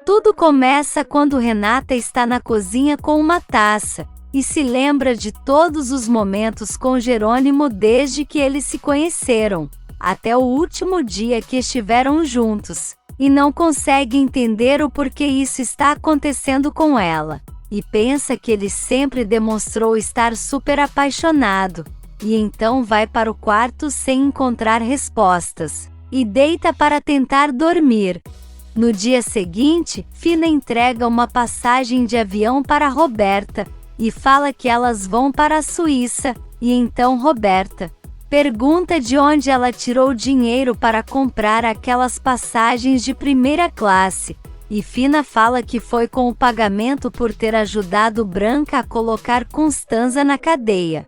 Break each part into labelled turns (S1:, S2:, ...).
S1: Tudo começa quando Renata está na cozinha com uma taça, e se lembra de todos os momentos com Jerônimo desde que eles se conheceram, até o último dia que estiveram juntos, e não consegue entender o porquê isso está acontecendo com ela, e pensa que ele sempre demonstrou estar super apaixonado, e então vai para o quarto sem encontrar respostas, e deita para tentar dormir. No dia seguinte, Fina entrega uma passagem de avião para Roberta, e fala que elas vão para a Suíça, e então Roberta pergunta de onde ela tirou dinheiro para comprar aquelas passagens de primeira classe, e Fina fala que foi com o pagamento por ter ajudado Branca a colocar Constanza na cadeia.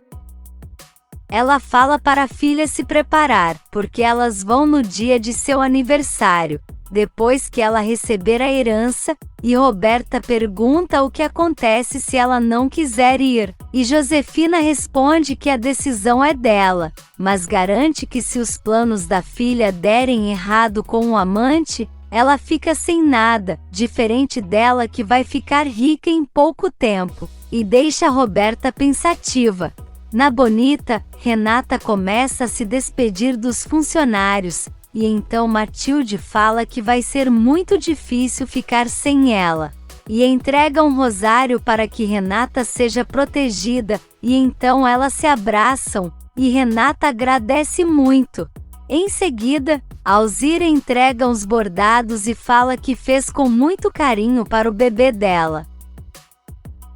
S1: Ela fala para a filha se preparar, porque elas vão no dia de seu aniversário, depois que ela receber a herança, e Roberta pergunta o que acontece se ela não quiser ir, e Josefina responde que a decisão é dela, mas garante que se os planos da filha derem errado com o amante, ela fica sem nada, diferente dela que vai ficar rica em pouco tempo, e deixa Roberta pensativa. Na Bonita, Renata começa a se despedir dos funcionários, e então Matilde fala que vai ser muito difícil ficar sem ela, e entrega um rosário para que Renata seja protegida, e então elas se abraçam, e Renata agradece muito. Em seguida, Alzira entrega os bordados e fala que fez com muito carinho para o bebê dela,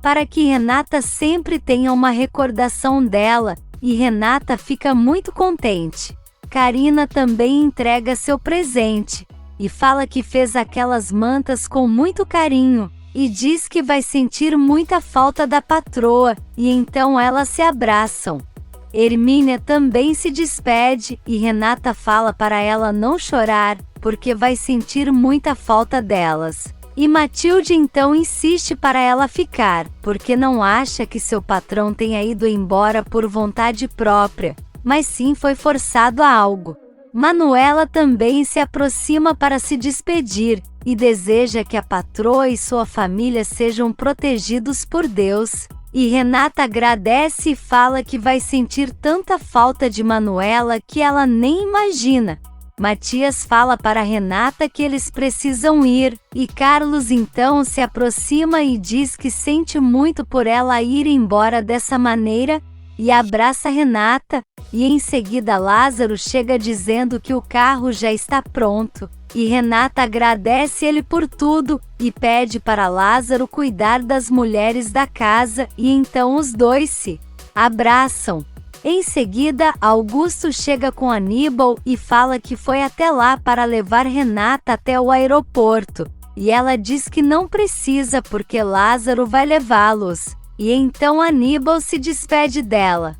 S1: para que Renata sempre tenha uma recordação dela, e Renata fica muito contente. Karina também entrega seu presente, e fala que fez aquelas mantas com muito carinho, e diz que vai sentir muita falta da patroa, e então elas se abraçam. Hermínia também se despede, e Renata fala para ela não chorar, porque vai sentir muita falta delas. E Matilde então insiste para ela ficar, porque não acha que seu patrão tenha ido embora por vontade própria, mas sim foi forçado a algo. Manuela também se aproxima para se despedir, e deseja que a patroa e sua família sejam protegidos por Deus. E Renata agradece e fala que vai sentir tanta falta de Manuela que ela nem imagina. Matias fala para Renata que eles precisam ir, e Carlos então se aproxima e diz que sente muito por ela ir embora dessa maneira, e abraça Renata, e em seguida Lázaro chega dizendo que o carro já está pronto, e Renata agradece ele por tudo, e pede para Lázaro cuidar das mulheres da casa, e então os dois se abraçam. Em seguida, Augusto chega com Aníbal e fala que foi até lá para levar Renata até o aeroporto, e ela diz que não precisa porque Lázaro vai levá-los, e então Aníbal se despede dela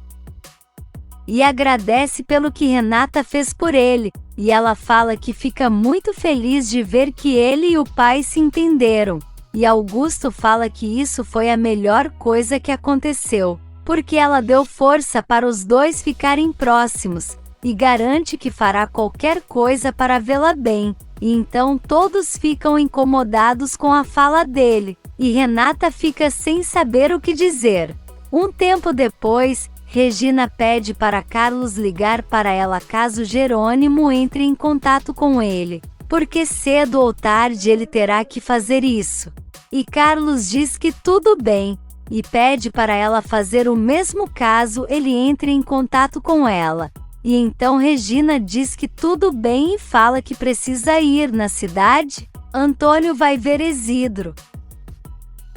S1: e agradece pelo que Renata fez por ele, e ela fala que fica muito feliz de ver que ele e o pai se entenderam, e Augusto fala que isso foi a melhor coisa que aconteceu, porque ela deu força para os dois ficarem próximos, e garante que fará qualquer coisa para vê-la bem, e então todos ficam incomodados com a fala dele, e Renata fica sem saber o que dizer. Um tempo depois, Regina pede para Carlos ligar para ela caso Jerônimo entre em contato com ele, porque cedo ou tarde ele terá que fazer isso. E Carlos diz que tudo bem, e pede para ela fazer o mesmo caso ele entre em contato com ela. E então Regina diz que tudo bem e fala que precisa ir na cidade. Antônio vai ver Isidro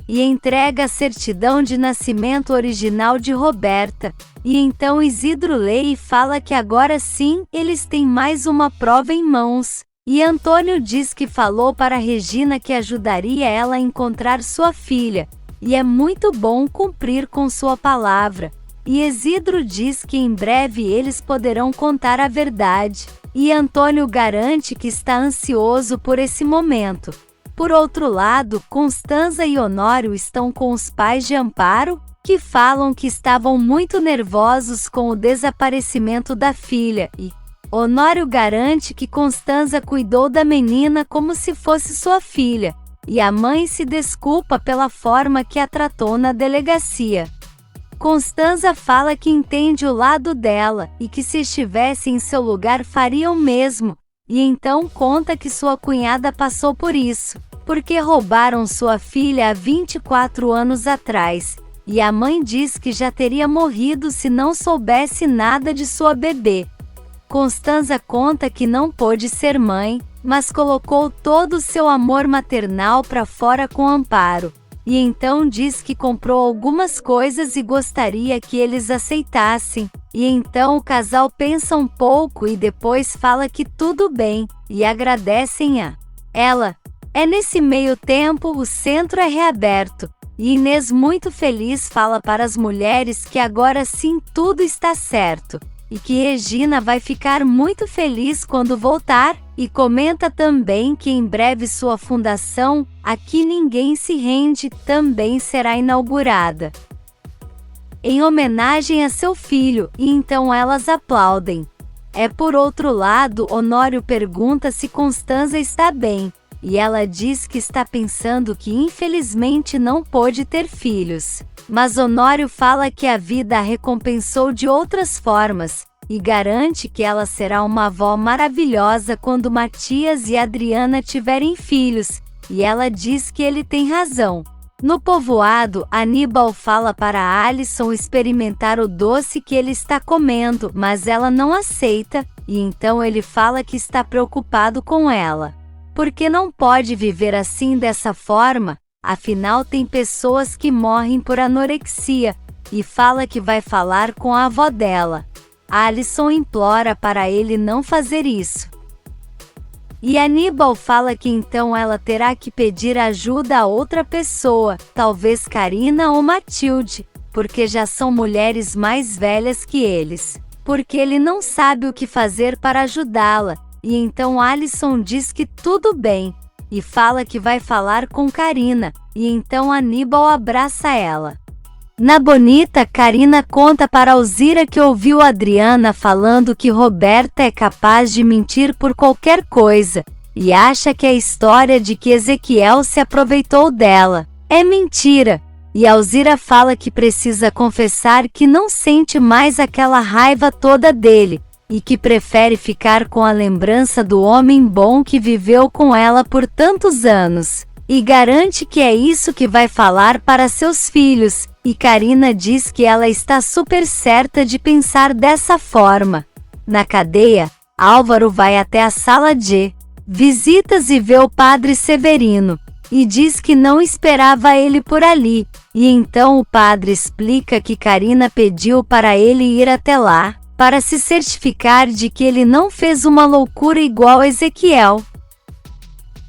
S1: e entrega a certidão de nascimento original de Roberta, e então Isidro lê e fala que agora sim eles têm mais uma prova em mãos, e Antônio diz que falou para Regina que ajudaria ela a encontrar sua filha, e é muito bom cumprir com sua palavra, e Isidro diz que em breve eles poderão contar a verdade, e Antônio garante que está ansioso por esse momento. Por outro lado, Constanza e Honório estão com os pais de Amparo, que falam que estavam muito nervosos com o desaparecimento da filha, e Honório garante que Constanza cuidou da menina como se fosse sua filha, e a mãe se desculpa pela forma que a tratou na delegacia. Constanza fala que entende o lado dela, e que se estivesse em seu lugar faria o mesmo, e então conta que sua cunhada passou por isso, porque roubaram sua filha há 24 anos atrás, e a mãe diz que já teria morrido se não soubesse nada de sua bebê. Constanza conta que não pôde ser mãe, mas colocou todo o seu amor maternal para fora com Amparo, e então diz que comprou algumas coisas e gostaria que eles aceitassem, e então o casal pensa um pouco e depois fala que tudo bem, e agradecem a ela. É nesse meio tempo o centro é reaberto, e Inês, muito feliz, fala para as mulheres que agora sim tudo está certo, e que Regina vai ficar muito feliz quando voltar, e comenta também que em breve sua fundação, Aqui Ninguém Se Rende, também será inaugurada, em homenagem a seu filho, e então elas aplaudem. Por outro lado, Honório pergunta se Constanza está bem, e ela diz que está pensando que infelizmente não pôde ter filhos. Mas Honório fala que a vida a recompensou de outras formas, e garante que ela será uma avó maravilhosa quando Matias e Adriana tiverem filhos, e ela diz que ele tem razão. No povoado, Aníbal fala para Alison experimentar o doce que ele está comendo, mas ela não aceita, e então ele fala que está preocupado com ela, porque não pode viver assim dessa forma, afinal tem pessoas que morrem por anorexia, e fala que vai falar com a avó dela. Alison implora para ele não fazer isso. E Aníbal fala que então ela terá que pedir ajuda a outra pessoa, talvez Karina ou Matilde, porque já são mulheres mais velhas que eles, porque ele não sabe o que fazer para ajudá-la, e então Alison diz que tudo bem, e fala que vai falar com Karina, e então Aníbal abraça ela. Na bonita, Karina conta para Alzira que ouviu Adriana falando que Roberta é capaz de mentir por qualquer coisa, e acha que a história de que Ezequiel se aproveitou dela é mentira, e Alzira fala que precisa confessar que não sente mais aquela raiva toda dele, e que prefere ficar com a lembrança do homem bom que viveu com ela por tantos anos, e garante que é isso que vai falar para seus filhos. E Karina diz que ela está super certa de pensar dessa forma. Na cadeia, Álvaro vai até a sala de visitas e vê o padre Severino, e diz que não esperava ele por ali, e então o padre explica que Karina pediu para ele ir até lá, para se certificar de que ele não fez uma loucura igual a Ezequiel.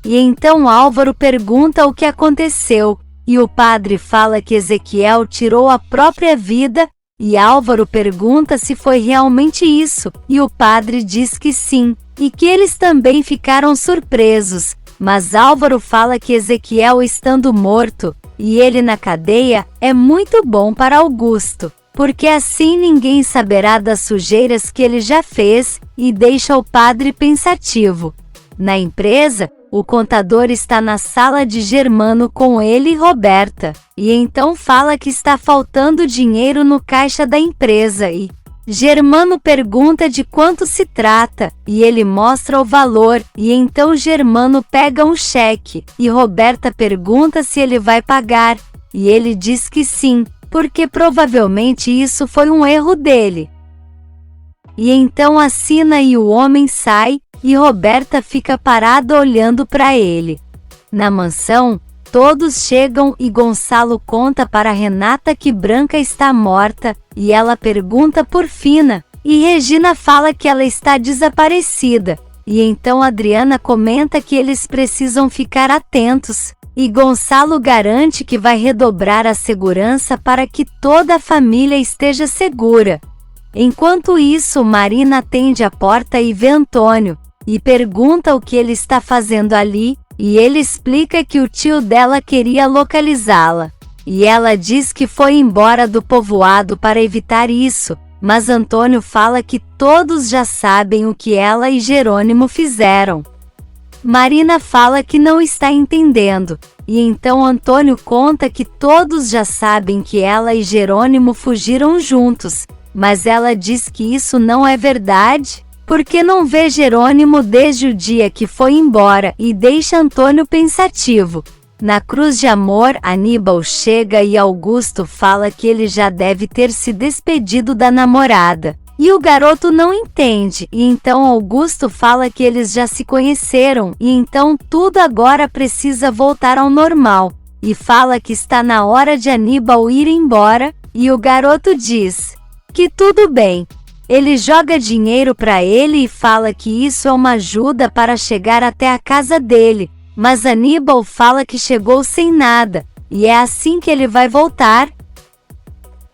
S1: E então Álvaro pergunta o que aconteceu, e o padre fala que Ezequiel tirou a própria vida, e Álvaro pergunta se foi realmente isso, e o padre diz que sim, e que eles também ficaram surpresos, mas Álvaro fala que Ezequiel estando morto, e ele na cadeia, é muito bom para Augusto, porque assim ninguém saberá das sujeiras que ele já fez, e deixa o padre pensativo. Na empresa, o contador está na sala de Germano com ele e Roberta, e então fala que está faltando dinheiro no caixa da empresa e Germano pergunta de quanto se trata, e ele mostra o valor, e então Germano pega um cheque, e Roberta pergunta se ele vai pagar, e ele diz que sim, porque provavelmente isso foi um erro dele. E então assina e o homem sai, e Roberta fica parada olhando para ele. Na mansão, todos chegam e Gonçalo conta para Renata que Branca está morta, e ela pergunta por Fina, e Regina fala que ela está desaparecida, e então Adriana comenta que eles precisam ficar atentos, e Gonçalo garante que vai redobrar a segurança para que toda a família esteja segura. Enquanto isso, Marina atende a porta e vê Antônio, e pergunta o que ele está fazendo ali, e ele explica que o tio dela queria localizá-la. E ela diz que foi embora do povoado para evitar isso, mas Antônio fala que todos já sabem o que ela e Jerônimo fizeram. Marina fala que não está entendendo, e então Antônio conta que todos já sabem que ela e Jerônimo fugiram juntos, mas ela diz que isso não é verdade, porque não vê Jerônimo desde o dia que foi embora, e deixa Antônio pensativo. Na Cruz de Amor, Aníbal chega e Augusto fala que ele já deve ter se despedido da namorada. E o garoto não entende, e então Augusto fala que eles já se conheceram, e então tudo agora precisa voltar ao normal. E fala que está na hora de Aníbal ir embora, e o garoto diz que tudo bem. Ele joga dinheiro para ele e fala que isso é uma ajuda para chegar até a casa dele, mas Aníbal fala que chegou sem nada, e é assim que ele vai voltar.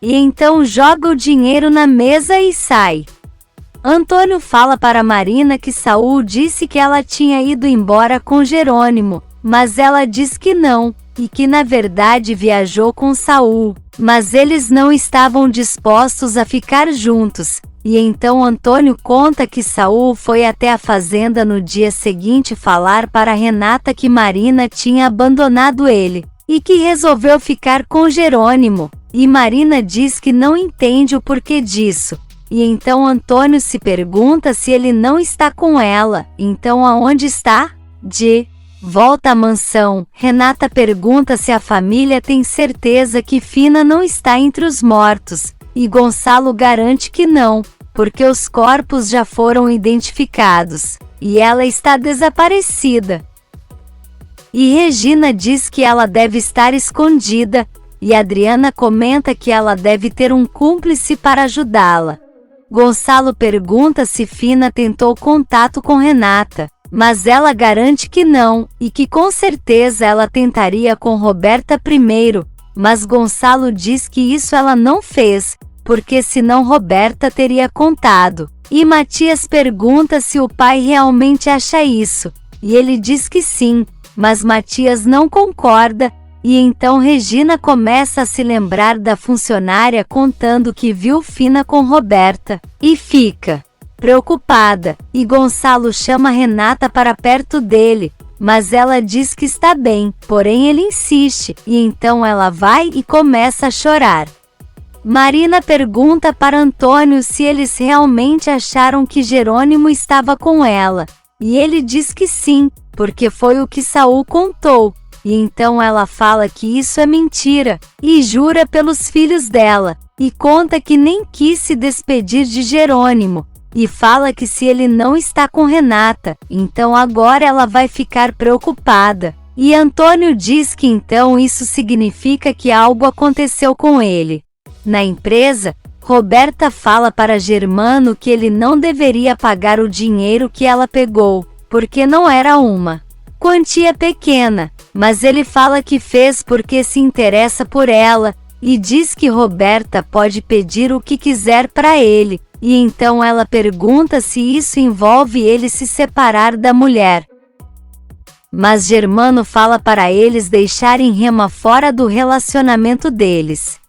S1: E então joga o dinheiro na mesa e sai. Antônio fala para Marina que Saul disse que ela tinha ido embora com Jerônimo, mas ela diz que não, e que na verdade viajou com Saul, mas eles não estavam dispostos a ficar juntos. E então Antônio conta que Saul foi até a fazenda no dia seguinte falar para Renata que Marina tinha abandonado ele, e que resolveu ficar com Jerônimo. E Marina diz que não entende o porquê disso. E então Antônio se pergunta se ele não está com ela. Então aonde está? De volta à mansão, Renata pergunta se a família tem certeza que Fina não está entre os mortos. E Gonçalo garante que não, porque os corpos já foram identificados. E ela está desaparecida. E Regina diz que ela deve estar escondida. E Adriana comenta que ela deve ter um cúmplice para ajudá-la. Gonçalo pergunta se Fina tentou contato com Renata, mas ela garante que não, e que com certeza ela tentaria com Roberta primeiro, mas Gonçalo diz que isso ela não fez, porque senão Roberta teria contado. E Matias pergunta se o pai realmente acha isso, e ele diz que sim, mas Matias não concorda. E então Regina começa a se lembrar da funcionária contando que viu Fina com Roberta, e fica preocupada, e Gonçalo chama Renata para perto dele, mas ela diz que está bem, porém ele insiste, e então ela vai e começa a chorar. Marina pergunta para Antônio se eles realmente acharam que Jerônimo estava com ela, e ele diz que sim, porque foi o que Saul contou. E então ela fala que isso é mentira, e jura pelos filhos dela, e conta que nem quis se despedir de Jerônimo, e fala que se ele não está com Renata, então agora ela vai ficar preocupada. E Antônio diz que então isso significa que algo aconteceu com ele. Na empresa, Roberta fala para Germano que ele não deveria pagar o dinheiro que ela pegou, porque não era uma quantia pequena, mas ele fala que fez porque se interessa por ela, e diz que Roberta pode pedir o que quiser para ele, e então ela pergunta se isso envolve ele se separar da mulher. Mas Germano fala para eles deixarem Rema fora do relacionamento deles.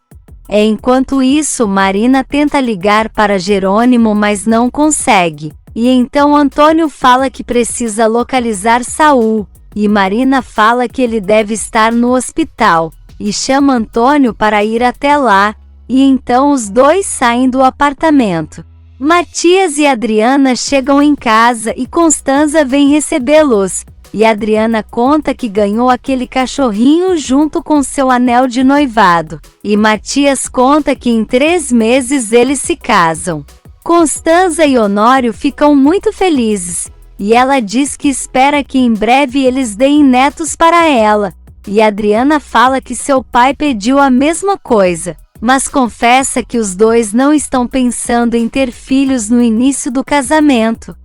S1: Enquanto isso, Marina tenta ligar para Jerônimo, mas não consegue. E então Antônio fala que precisa localizar Saul, e Marina fala que ele deve estar no hospital, e chama Antônio para ir até lá, e então os dois saem do apartamento. Matias e Adriana chegam em casa e Constanza vem recebê-los, e Adriana conta que ganhou aquele cachorrinho junto com seu anel de noivado, e Matias conta que em 3 meses eles se casam. Constanza e Honório ficam muito felizes, e ela diz que espera que em breve eles deem netos para ela, e Adriana fala que seu pai pediu a mesma coisa, mas confessa que os dois não estão pensando em ter filhos no início do casamento.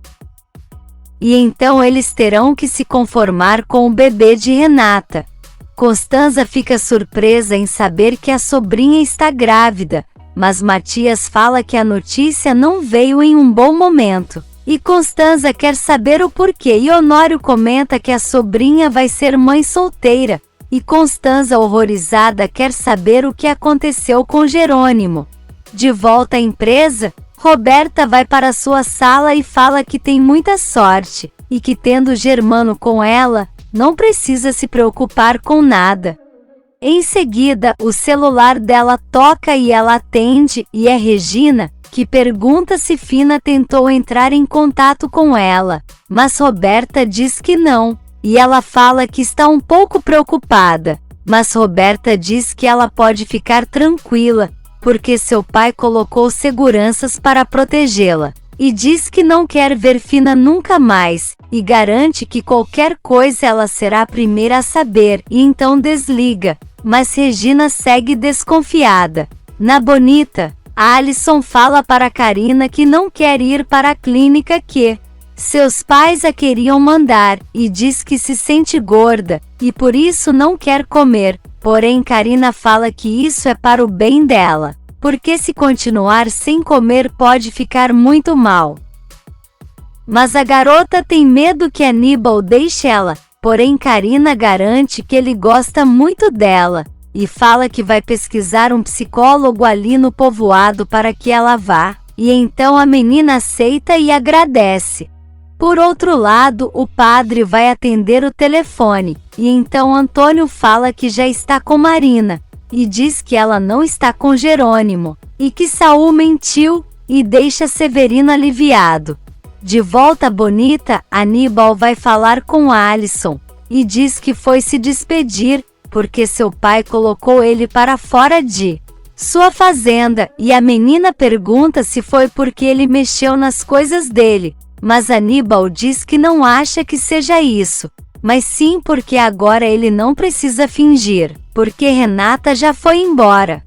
S1: E então eles terão que se conformar com o bebê de Renata. Constanza fica surpresa em saber que a sobrinha está grávida, mas Matias fala que a notícia não veio em um bom momento. E Constanza quer saber o porquê, e Honório comenta que a sobrinha vai ser mãe solteira, e Constanza, horrorizada, quer saber o que aconteceu com Jerônimo. De volta à empresa, Roberta vai para sua sala e fala que tem muita sorte, e que tendo Germano com ela, não precisa se preocupar com nada. Em seguida, o celular dela toca e ela atende, e é Regina, que pergunta se Fina tentou entrar em contato com ela, mas Roberta diz que não, e ela fala que está um pouco preocupada, mas Roberta diz que ela pode ficar tranquila, porque seu pai colocou seguranças para protegê-la, e diz que não quer ver Fina nunca mais, e garante que qualquer coisa ela será a primeira a saber, e então desliga, mas Regina segue desconfiada. Na Bonita, a Alison fala para Karina que não quer ir para a clínica que seus pais a queriam mandar, e diz que se sente gorda, e por isso não quer comer, porém Karina fala que isso é para o bem dela, porque se continuar sem comer pode ficar muito mal. Mas a garota tem medo que Aníbal deixe ela, porém Karina garante que ele gosta muito dela, e fala que vai pesquisar um psicólogo ali no povoado para que ela vá, e então a menina aceita e agradece. Por outro lado, o padre vai atender o telefone, e então Antônio fala que já está com Marina, e diz que ela não está com Jerônimo, e que Saul mentiu, e deixa Severino aliviado. De volta a Bonita, Aníbal vai falar com Alison, e diz que foi se despedir, porque seu pai colocou ele para fora de sua fazenda, e a menina pergunta se foi porque ele mexeu nas coisas dele, mas Aníbal diz que não acha que seja isso, mas sim porque agora ele não precisa fingir, porque Renata já foi embora.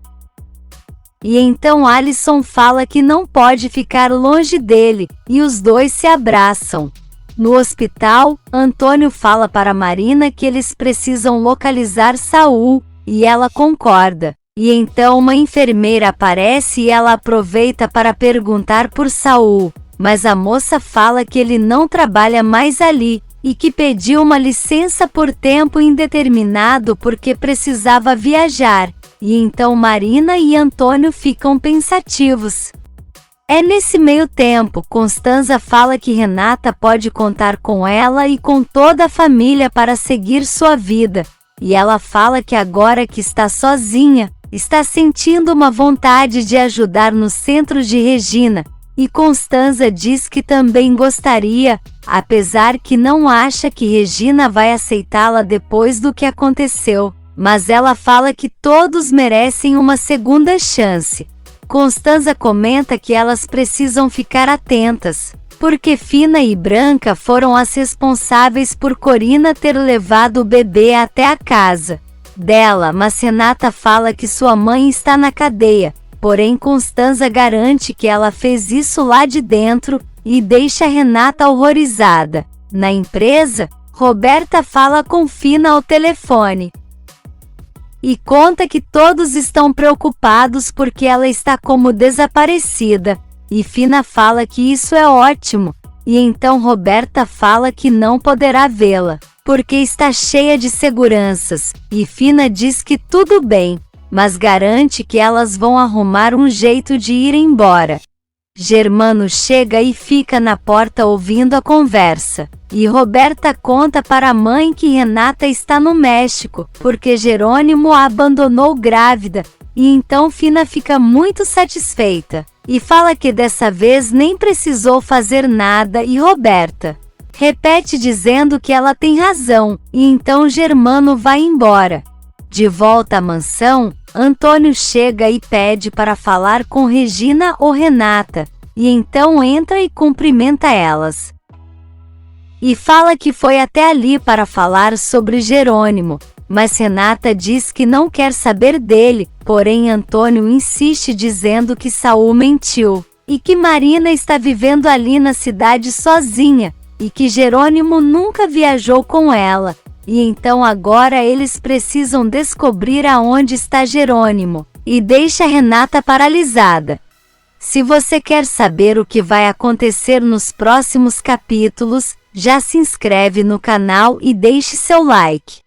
S1: E então Alison fala que não pode ficar longe dele, e os dois se abraçam. No hospital, Antônio fala para Marina que eles precisam localizar Saul, e ela concorda. E então uma enfermeira aparece e ela aproveita para perguntar por Saul, mas a moça fala que ele não trabalha mais ali, e que pediu uma licença por tempo indeterminado porque precisava viajar, e então Marina e Antônio ficam pensativos. É nesse meio tempo, Constanza fala que Renata pode contar com ela e com toda a família para seguir sua vida, e ela fala que agora que está sozinha, está sentindo uma vontade de ajudar no centro de Regina, e Constanza diz que também gostaria, apesar que não acha que Regina vai aceitá-la depois do que aconteceu, mas ela fala que todos merecem uma segunda chance. Constanza comenta que elas precisam ficar atentas, porque Fina e Branca foram as responsáveis por Corina ter levado o bebê até a casa dela, mas Renata fala que sua mãe está na cadeia, porém Constanza garante que ela fez isso lá de dentro, e deixa Renata horrorizada. Na empresa, Roberta fala com Fina ao telefone e conta que todos estão preocupados porque ela está como desaparecida, e Fina fala que isso é ótimo, e então Roberta fala que não poderá vê-la, porque está cheia de seguranças, e Fina diz que tudo bem, mas garante que elas vão arrumar um jeito de ir embora. Germano chega e fica na porta ouvindo a conversa, e Roberta conta para a mãe que Renata está no México, porque Jerônimo a abandonou grávida, e então Fina fica muito satisfeita, e fala que dessa vez nem precisou fazer nada, e Roberta repete dizendo que ela tem razão, e então Germano vai embora. De volta à mansão, Antônio chega e pede para falar com Regina ou Renata, e então entra e cumprimenta elas. E fala que foi até ali para falar sobre Jerônimo, mas Renata diz que não quer saber dele, porém Antônio insiste dizendo que Saul mentiu, e que Marina está vivendo ali na cidade sozinha, e que Jerônimo nunca viajou com ela. E então agora eles precisam descobrir aonde está Jerônimo, e deixa Renata paralisada. Se você quer saber o que vai acontecer nos próximos capítulos, já se inscreve no canal e deixe seu like.